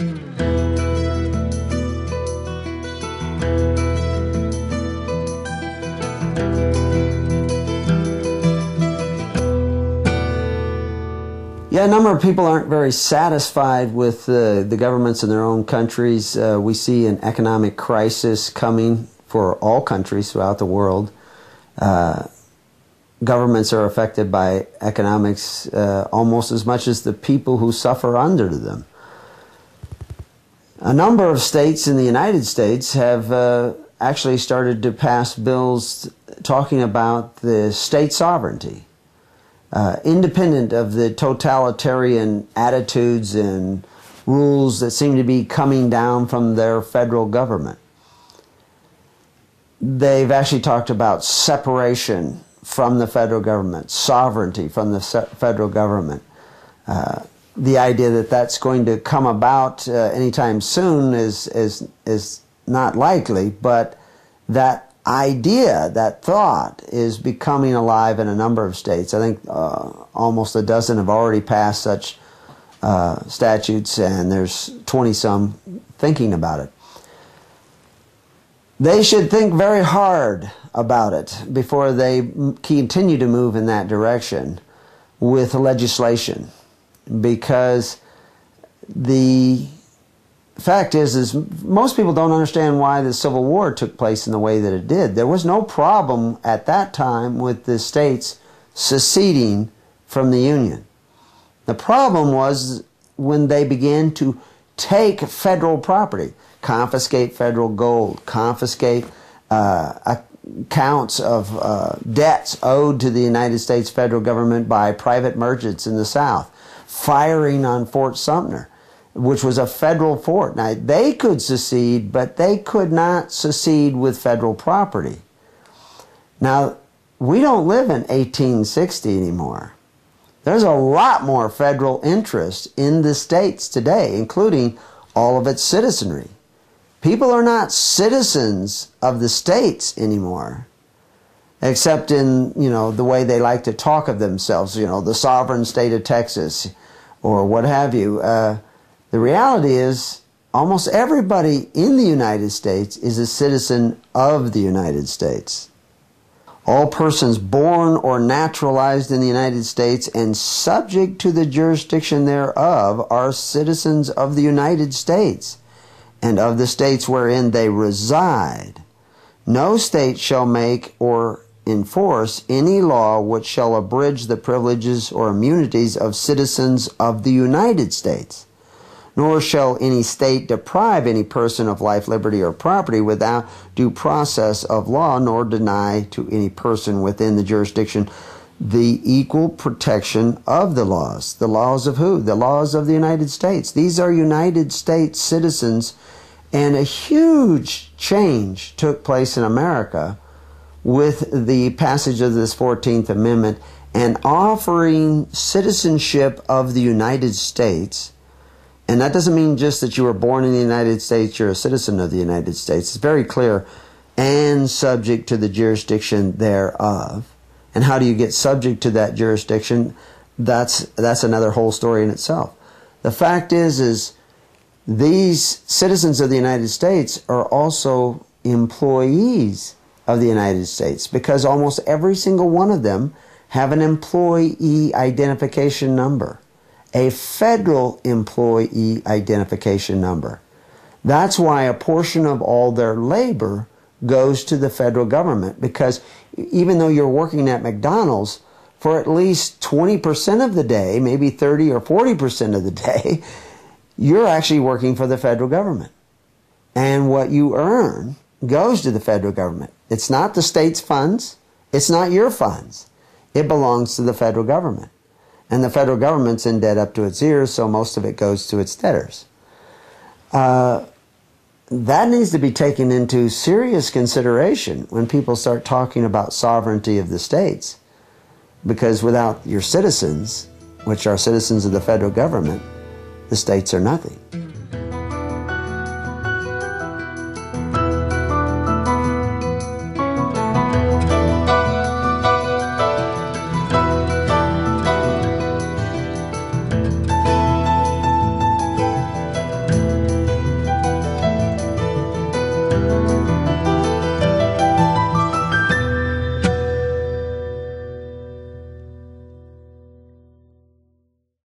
Yeah, a number of people aren't very satisfied with the governments in their own countries. We see an economic crisis coming for all countries throughout the world. Governments are affected by economics almost as much as the people who suffer under them. A number of states in the United States have actually started to pass bills talking about the state sovereignty. Independent of the totalitarian attitudes and rules that seem to be coming down from their federal government. They've actually talked about separation from the federal government, sovereignty from the federal government. The idea that that's going to come about anytime soon is not likely, but that idea, that thought, is becoming alive in a number of states. I think almost a dozen have already passed such statutes, and there's 20-some thinking about it. They should think very hard about it before they continue to move in that direction with legislation, because the fact is most people don't understand why the Civil War took place in the way that it did. There was no problem at that time with the states seceding from the Union. The problem was when they began to take federal property, confiscate federal gold, confiscate accounts of debts owed to the United States federal government by private merchants in the South, firing on Fort Sumter, which was a federal fort. Now, they could secede, but they could not secede with federal property. Now, we don't live in 1860 anymore. There's a lot more federal interest in the states today, including all of its citizenry. People are not citizens of the states anymore, except in, the way they like to talk of themselves, the sovereign state of Texas or what have you. The reality is almost everybody in the United States is a citizen of the United States. All persons born or naturalized in the United States and subject to the jurisdiction thereof are citizens of the United States and of the states wherein they reside. No state shall make or enforce any law which shall abridge the privileges or immunities of citizens of the United States. Nor shall any state deprive any person of life, liberty, or property without due process of law, nor deny to any person within the jurisdiction the equal protection of the laws. The laws of who? The laws of the United States. These are United States citizens, and a huge change took place in America with the passage of this 14th Amendment and offering citizenship of the United States. And that doesn't mean just that you were born in the United States, you're a citizen of the United States. It's very clear, and subject to the jurisdiction thereof. And how do you get subject to that jurisdiction? That's another whole story in itself. The fact is these citizens of the United States are also employees of the United States, because almost every single one of them have an employee identification number, a federal employee identification number. That's why a portion of all their labor goes to the federal government, because even though you're working at McDonald's, for at least 20% of the day, maybe 30 or 40% of the day, you're actually working for the federal government. And what you earn goes to the federal government. It's not the state's funds. It's not your funds. It belongs to the federal government. And the federal government's in debt up to its ears, so most of it goes to its debtors. That needs to be taken into serious consideration when people start talking about sovereignty of the states. Because without your citizens, which are citizens of the federal government, the states are nothing.